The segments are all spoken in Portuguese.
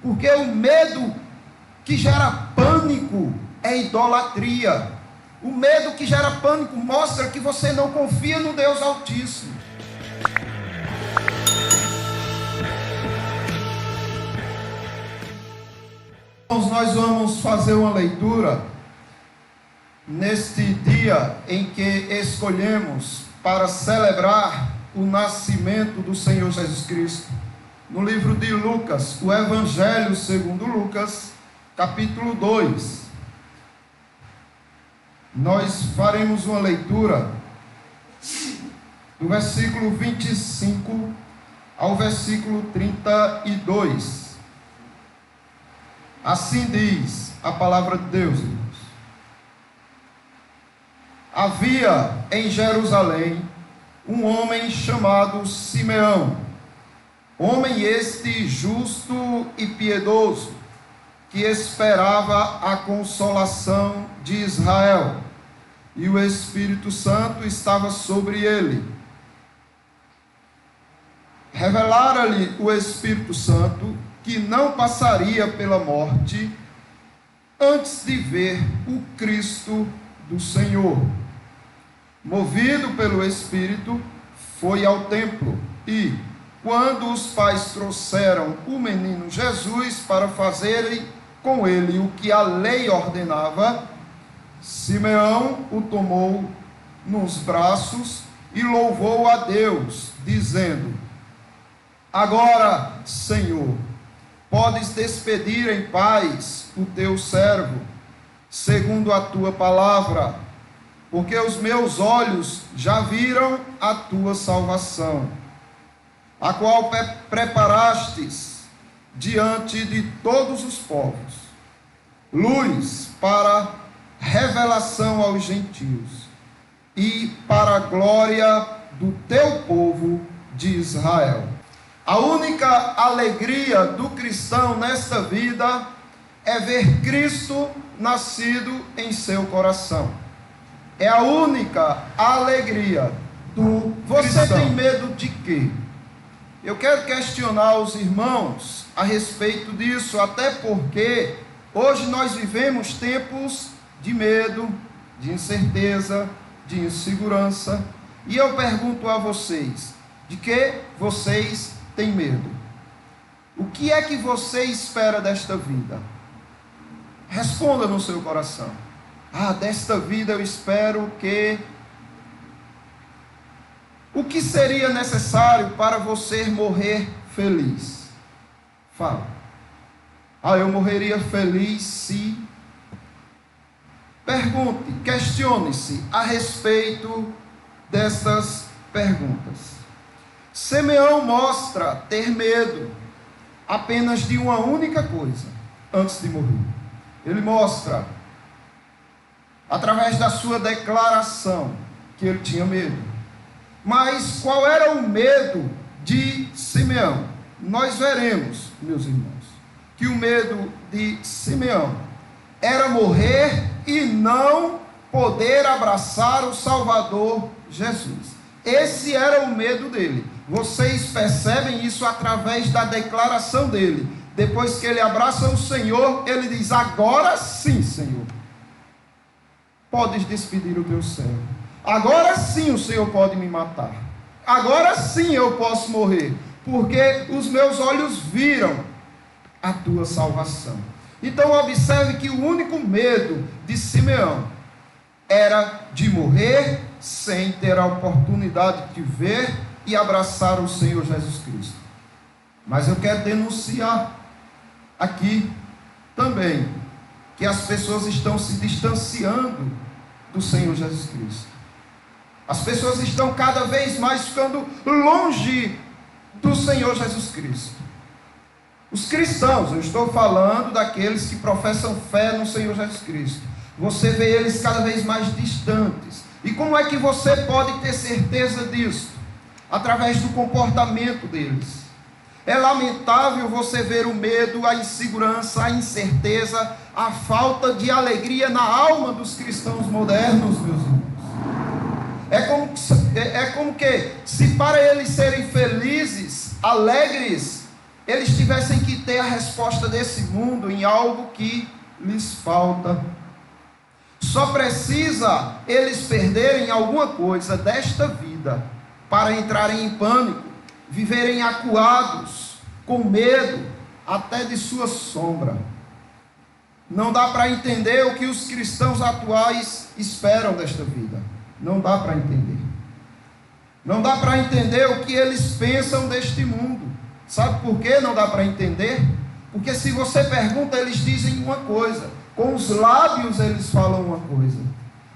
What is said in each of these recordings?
Porque o medo que gera pânico é idolatria. O medo que gera pânico mostra que você não confia no Deus Altíssimo. Nós vamos fazer uma leitura neste dia em que escolhemos para celebrar o nascimento do Senhor Jesus Cristo. No livro de Lucas, o Evangelho segundo Lucas, capítulo 2. Nós faremos uma leitura do versículo 25 ao versículo 32. Assim diz a palavra de Deus, irmãos. Havia em Jerusalém um homem chamado Simeão, homem este justo e piedoso, que esperava a consolação de Israel, e o Espírito Santo estava sobre ele. Revelara-lhe o Espírito Santo que não passaria pela morte antes de ver o Cristo do Senhor. Movido pelo Espírito, foi ao templo e, quando os pais trouxeram o menino Jesus para fazerem com ele o que a lei ordenava, Simeão o tomou nos braços e louvou a Deus, dizendo: Agora, Senhor, podes despedir em paz o teu servo, segundo a tua palavra, porque os meus olhos já viram a tua salvação, a qual preparastes diante de todos os povos, luz para revelação aos gentios e para a glória do teu povo de Israel. A única alegria do cristão nesta vida é ver Cristo nascido em seu coração. É a única alegria do cristão. Você tem medo de quê? Eu quero questionar os irmãos a respeito disso, até porque hoje nós vivemos tempos de medo, de incerteza, de insegurança. E eu pergunto a vocês, de que vocês têm medo? O que é que você espera desta vida? Responda no seu coração. Desta vida eu espero que... O que seria necessário para você morrer feliz? Fala. Eu morreria feliz se... Pergunte, questione-se a respeito destas perguntas. Simeão mostra ter medo apenas de uma única coisa antes de morrer. Ele mostra, através da sua declaração, que ele tinha medo. Mas qual era o medo de Simeão? Nós veremos, meus irmãos, que o medo de Simeão era morrer e não poder abraçar o Salvador Jesus. Esse era o medo dele. Vocês percebem isso através da declaração dele. Depois que ele abraça o Senhor, ele diz: agora sim, Senhor, podes despedir o teu servo. Agora sim o Senhor pode me matar. Agora sim eu posso morrer, porque os meus olhos viram a tua salvação. Então observe que o único medo de Simeão era de morrer sem ter a oportunidade de ver e abraçar o Senhor Jesus Cristo. Mas eu quero denunciar aqui também que as pessoas estão se distanciando do Senhor Jesus Cristo. As pessoas estão cada vez mais ficando longe do Senhor Jesus Cristo. Os cristãos, eu estou falando daqueles que professam fé no Senhor Jesus Cristo. Você vê eles cada vez mais distantes. E como é que você pode ter certeza disso? Através do comportamento deles. É lamentável você ver o medo, a insegurança, a incerteza, a falta de alegria na alma dos cristãos modernos, meus irmãos. É como que, se para eles serem felizes, alegres, eles tivessem que ter a resposta desse mundo em algo que lhes falta. Só precisa eles perderem alguma coisa desta vida para entrarem em pânico, viverem acuados, com medo, até de sua sombra. Não dá para entender o que os cristãos atuais esperam desta vida. Não dá para entender. Não dá para entender o que eles pensam deste mundo. Sabe por que não dá para entender? Porque se você pergunta, eles dizem uma coisa. Com os lábios eles falam uma coisa.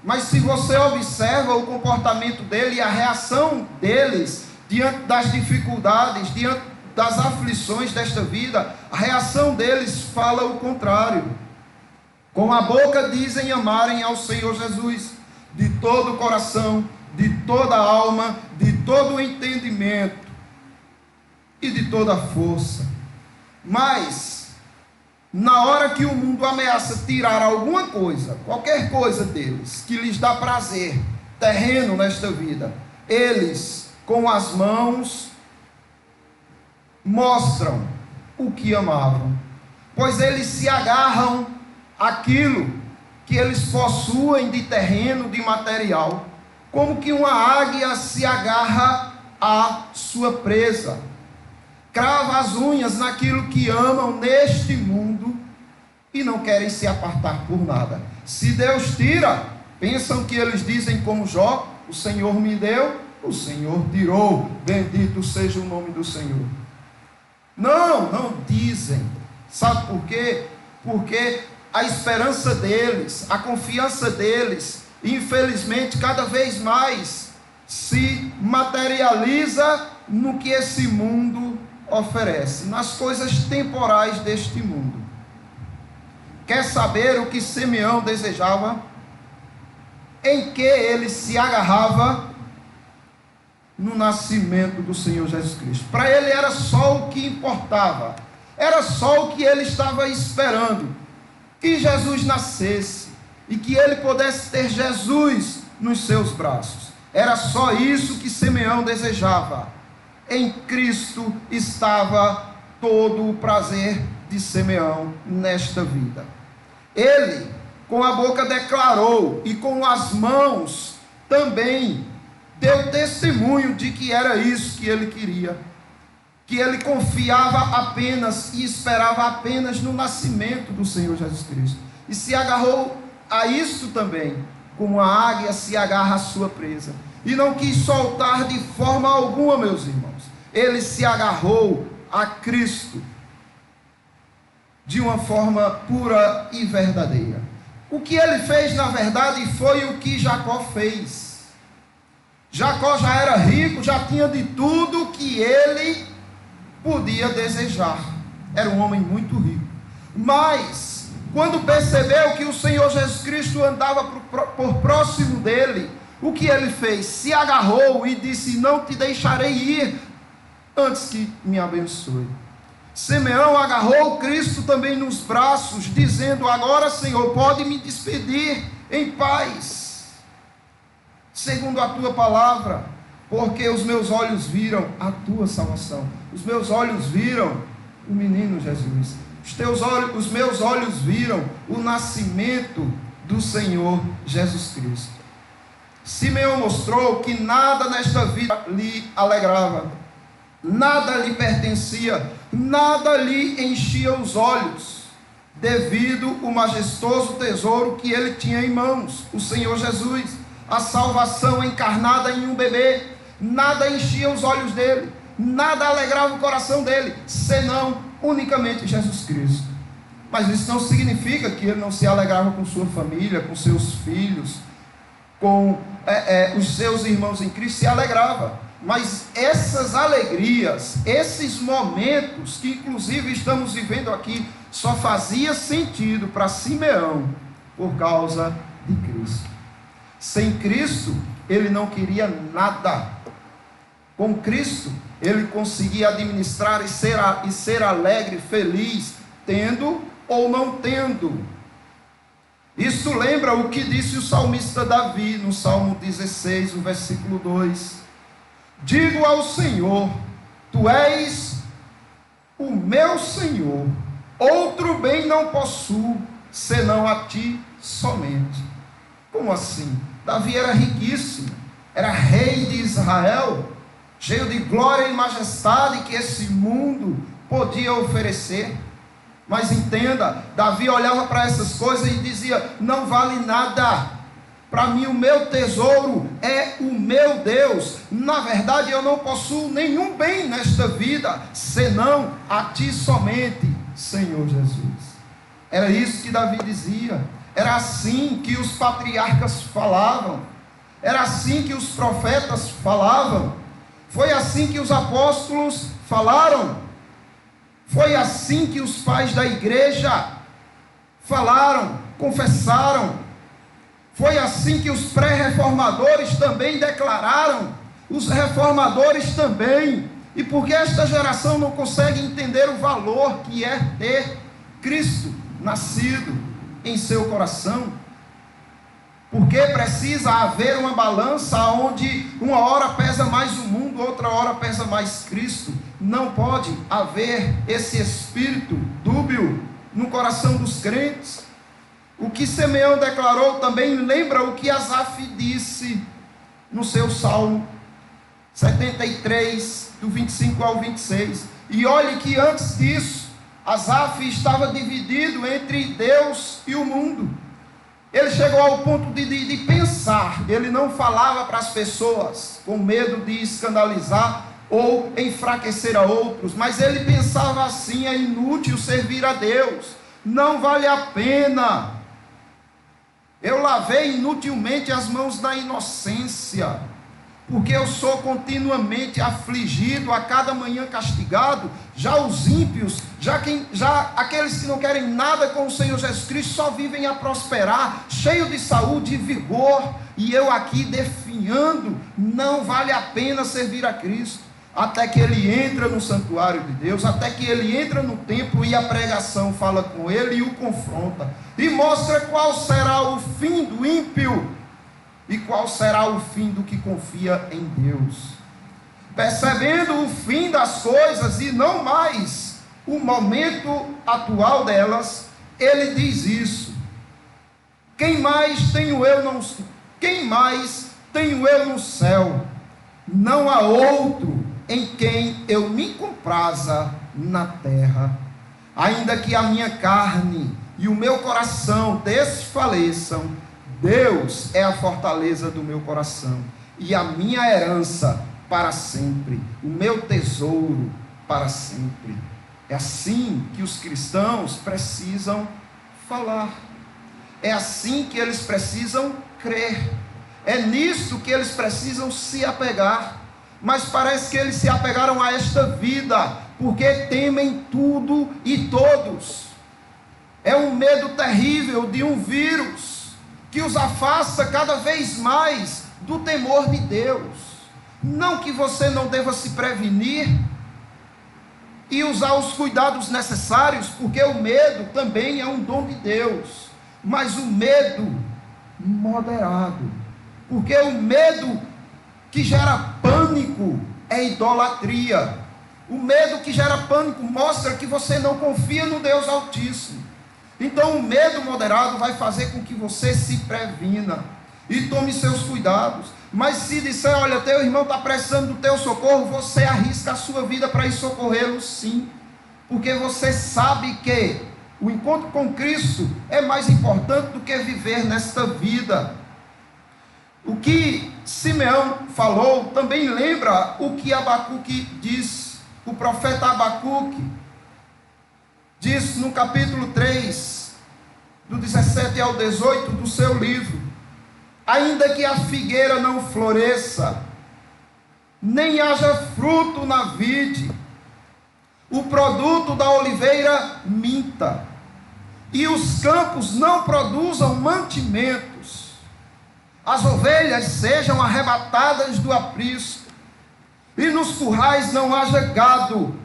Mas se você observa o comportamento dele e a reação deles diante das dificuldades, diante das aflições desta vida, a reação deles fala o contrário. Com a boca dizem amarem ao Senhor Jesus de todo o coração, de toda a alma, de todo o entendimento e de toda a força. Mas, na hora que o mundo ameaça tirar alguma coisa, qualquer coisa deles, que lhes dá prazer, terreno nesta vida, eles, com as mãos, mostram o que amavam, pois eles se agarram àquilo que eles possuem de terreno, de material, como que uma águia se agarra à sua presa, crava as unhas naquilo que amam neste mundo e não querem se apartar por nada. Se Deus tira, pensam que eles dizem como Jó: o Senhor me deu, o Senhor tirou, bendito seja o nome do Senhor. Não dizem. Sabe por quê? Porque a esperança deles, a confiança deles, infelizmente, cada vez mais se materializa no que esse mundo oferece, nas coisas temporais deste mundo. Quer saber o que Simeão desejava? Em que ele se agarrava? No nascimento do Senhor Jesus Cristo. Para ele era só o que importava, era só o que ele estava esperando, que Jesus nascesse e que ele pudesse ter Jesus nos seus braços. Era só isso que Simeão desejava. Em Cristo estava todo o prazer de Simeão nesta vida. Ele, com a boca declarou e com as mãos também deu testemunho de que era isso que ele queria, que ele confiava apenas e esperava apenas no nascimento do Senhor Jesus Cristo, e se agarrou a isso também, como a águia se agarra à sua presa, e não quis soltar de forma alguma, meus irmãos. Ele se agarrou a Cristo de uma forma pura e verdadeira. O que ele fez, na verdade, foi o que Jacó fez. Jacó já era rico, já tinha de tudo que ele podia desejar. Era um homem muito rico. Mas, quando percebeu que o Senhor Jesus Cristo andava por próximo dele, o que ele fez? Se agarrou e disse: não te deixarei ir antes que me abençoe. Simeão agarrou Cristo também nos braços, dizendo: agora, Senhor, pode me despedir em paz, segundo a tua palavra, porque os meus olhos viram a tua salvação. Os meus olhos viram o menino Jesus. Os meus olhos viram o nascimento do Senhor Jesus Cristo. Simeão mostrou que nada nesta vida lhe alegrava, nada lhe pertencia, nada lhe enchia os olhos, devido ao majestoso tesouro que ele tinha em mãos, o Senhor Jesus, a salvação encarnada em um bebê. Nada enchia os olhos dele, nada alegrava o coração dele, senão unicamente Jesus Cristo. Mas isso não significa que ele não se alegrava com sua família, com seus filhos, com os seus irmãos em Cristo. Se alegrava, mas essas alegrias, esses momentos que inclusive estamos vivendo aqui, só fazia sentido para Simeão por causa de Cristo. Sem Cristo ele não queria nada. Com Cristo ele conseguia administrar e ser alegre, feliz, tendo ou não tendo. Isso lembra o que disse o salmista Davi no Salmo 16, o versículo 2: digo ao Senhor, tu és o meu Senhor, outro bem não possuo, senão a ti somente. Como assim? Davi era riquíssimo, era rei de Israel, cheio de glória e majestade que esse mundo podia oferecer. Mas entenda, Davi olhava para essas coisas e dizia: não vale nada. Para mim o meu tesouro é o meu Deus. Na verdade eu não possuo nenhum bem nesta vida, senão a ti somente, Senhor Jesus. Era isso que Davi dizia. Era assim que os patriarcas falavam. Era assim que os profetas falavam. Foi assim que os apóstolos falaram. Foi assim que os pais da igreja falaram, confessaram. Foi assim que os pré-reformadores também declararam, os reformadores também. E por que esta geração não consegue entender o valor que é ter Cristo nascido em seu coração? Porque precisa haver uma balança onde uma hora pesa mais o mundo, outra hora pesa mais Cristo. Não pode haver esse espírito dúbio no coração dos crentes. O que Simeão declarou também lembra o que Asaf disse no seu Salmo 73, do 25 ao 26. E olhe que antes disso, Asaf estava dividido entre Deus e o mundo. Ele chegou ao ponto de pensar. Ele não falava para as pessoas com medo de escandalizar ou enfraquecer a outros, mas ele pensava assim: é inútil servir a Deus, não vale a pena. Eu lavei inutilmente as mãos da inocência, porque eu sou continuamente afligido, a cada manhã castigado. Já os ímpios, já aqueles que não querem nada com o Senhor Jesus Cristo, só vivem a prosperar, cheio de saúde e vigor, e eu aqui definhando. Não vale a pena servir a Cristo. Até que ele entra no santuário de Deus, até que ele entra no templo e a pregação fala com ele e o confronta, e mostra qual será o fim do ímpio e qual será o fim do que confia em Deus. Percebendo o fim das coisas e não mais o momento atual delas, ele diz isso: quem mais tenho eu no céu? Não há outro em quem eu me compraza na terra. Ainda que a minha carne e o meu coração desfaleçam, Deus é a fortaleza do meu coração e a minha herança para sempre, o meu tesouro para sempre. É assim que os cristãos precisam falar. É assim que eles precisam crer. É nisso que eles precisam se apegar. Mas parece que eles se apegaram a esta vida, porque temem tudo e todos. É um medo terrível de um vírus que os afasta cada vez mais do temor de Deus. Não que você não deva se prevenir e usar os cuidados necessários, porque o medo também é um dom de Deus, mas o medo moderado, porque o medo que gera pânico é idolatria. O medo que gera pânico mostra que você não confia no Deus Altíssimo. Então o medo moderado vai fazer com que você se previna e tome seus cuidados. Mas se disser: olha, teu irmão está precisando do teu socorro, você arrisca a sua vida para ir socorrê-lo, sim, porque você sabe que o encontro com Cristo é mais importante do que viver nesta vida. O que Simeão falou também lembra o que Abacuque diz. O profeta Abacuque diz no capítulo 3, do 17 ao 18 do seu livro: ainda que a figueira não floresça, nem haja fruto na vide, o produto da oliveira minta, e os campos não produzam mantimentos, as ovelhas sejam arrebatadas do aprisco, e nos currais não haja gado,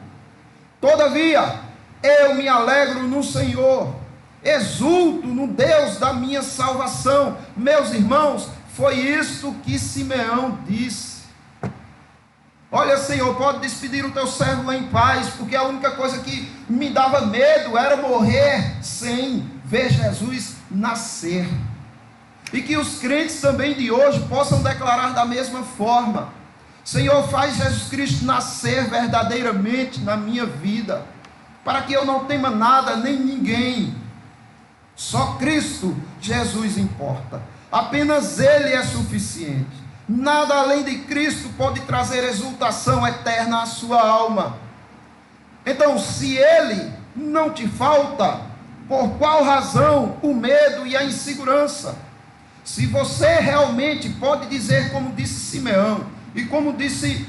todavia eu me alegro no Senhor, exulto no Deus da minha salvação. Meus irmãos, foi isso que Simeão disse. Olha, Senhor, pode despedir o teu servo em paz, porque a única coisa que me dava medo era morrer sem ver Jesus nascer. E que os crentes também de hoje possam declarar da mesma forma: Senhor, faz Jesus Cristo nascer verdadeiramente na minha vida, para que eu não tema nada nem ninguém. Só Cristo Jesus importa. Apenas Ele é suficiente. Nada além de Cristo pode trazer exultação eterna à sua alma. Então, se Ele não te falta, por qual razão o medo e a insegurança? Se você realmente pode dizer, como disse Simeão, e como disse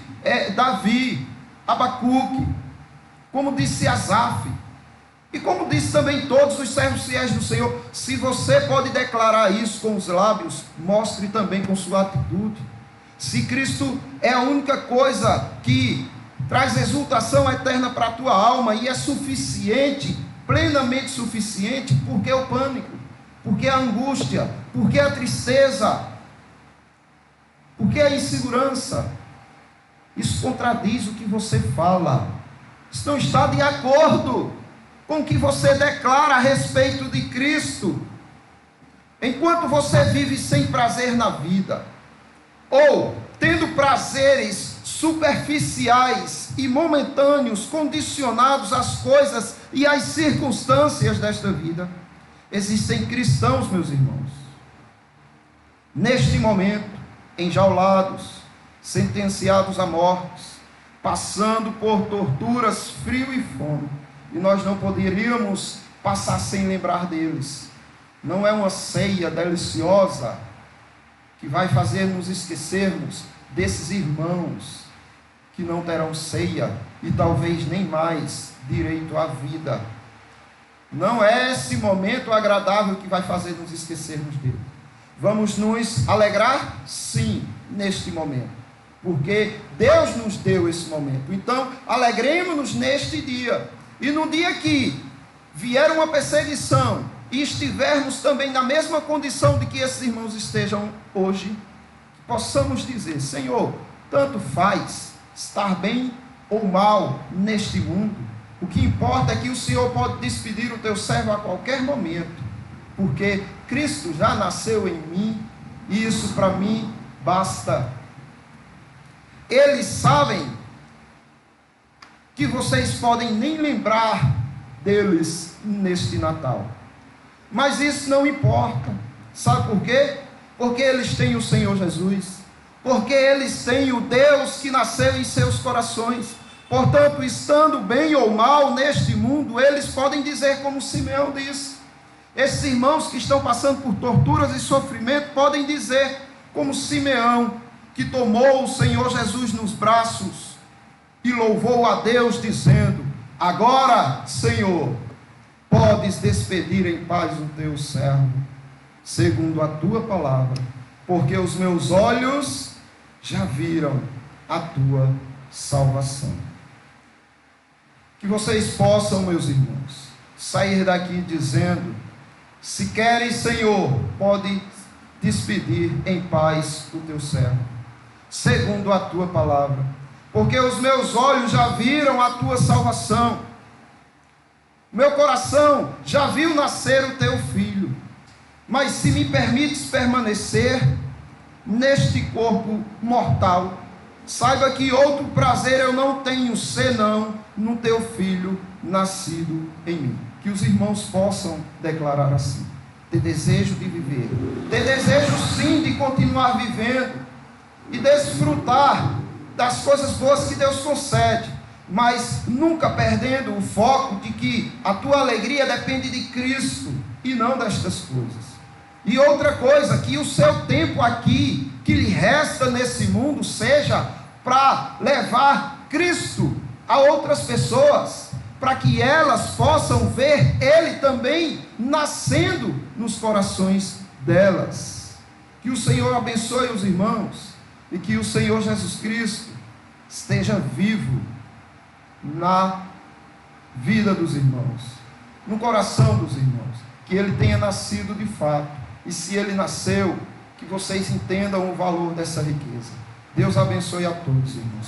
Davi, Abacuque, como disse Asaf, e como disse também todos os servos fiéis do Senhor, se você pode declarar isso com os lábios, mostre também com sua atitude. Se Cristo é a única coisa que traz exultação eterna para a tua alma e é suficiente, plenamente suficiente, por que o pânico? Por que a angústia? Por que a tristeza? Por que a insegurança? Isso contradiz o que você fala. Isso não está de acordo com o que você declara a respeito de Cristo. Enquanto você vive sem prazer na vida, ou tendo prazeres superficiais e momentâneos, condicionados às coisas e às circunstâncias desta vida, existem cristãos, meus irmãos, neste momento, enjaulados, sentenciados à morte, passando por torturas, frio e fome, e nós não poderíamos passar sem lembrar deles. Não é uma ceia deliciosa que vai fazer nos esquecermos desses irmãos que não terão ceia e talvez nem mais direito à vida. Não é esse momento agradável que vai fazer nos esquecermos dele. Vamos nos alegrar? Sim, neste momento, porque Deus nos deu esse momento. Então, alegremos-nos neste dia. E no dia que vier uma perseguição e estivermos também na mesma condição de que esses irmãos estejam hoje, possamos dizer: Senhor, tanto faz estar bem ou mal neste mundo. O que importa é que o Senhor pode despedir o teu servo a qualquer momento, porque Cristo já nasceu em mim, e isso para mim basta. Eles sabem que vocês podem nem lembrar deles neste Natal, mas isso não importa. Sabe por quê? Porque eles têm o Senhor Jesus, porque eles têm o Deus que nasceu em seus corações. Portanto, estando bem ou mal neste mundo, eles podem dizer como Simeão disse. Esses irmãos que estão passando por torturas e sofrimento podem dizer como Simeão, que tomou o Senhor Jesus nos braços e louvou a Deus dizendo: agora, Senhor, podes despedir em paz o teu servo, segundo a tua palavra, porque os meus olhos já viram a tua salvação. Que vocês possam, meus irmãos, sair daqui dizendo: se queres, Senhor, pode despedir em paz o teu servo, segundo a tua palavra, porque os meus olhos já viram a tua salvação, meu coração já viu nascer o teu filho. Mas se me permites permanecer neste corpo mortal, saiba que outro prazer eu não tenho, senão no teu filho nascido em mim. Que os irmãos possam declarar assim: ter desejo de viver, ter desejo sim de continuar vivendo e desfrutar das coisas boas que Deus concede, mas nunca perdendo o foco de que a tua alegria depende de Cristo e não destas coisas. E outra coisa, que o seu tempo aqui, que lhe resta nesse mundo, seja para levar Cristo a outras pessoas, para que elas possam ver Ele também nascendo nos corações delas. Que o Senhor abençoe os irmãos, e que o Senhor Jesus Cristo esteja vivo na vida dos irmãos, no coração dos irmãos, que Ele tenha nascido de fato, e se Ele nasceu, que vocês entendam o valor dessa riqueza. Deus abençoe a todos, irmãos.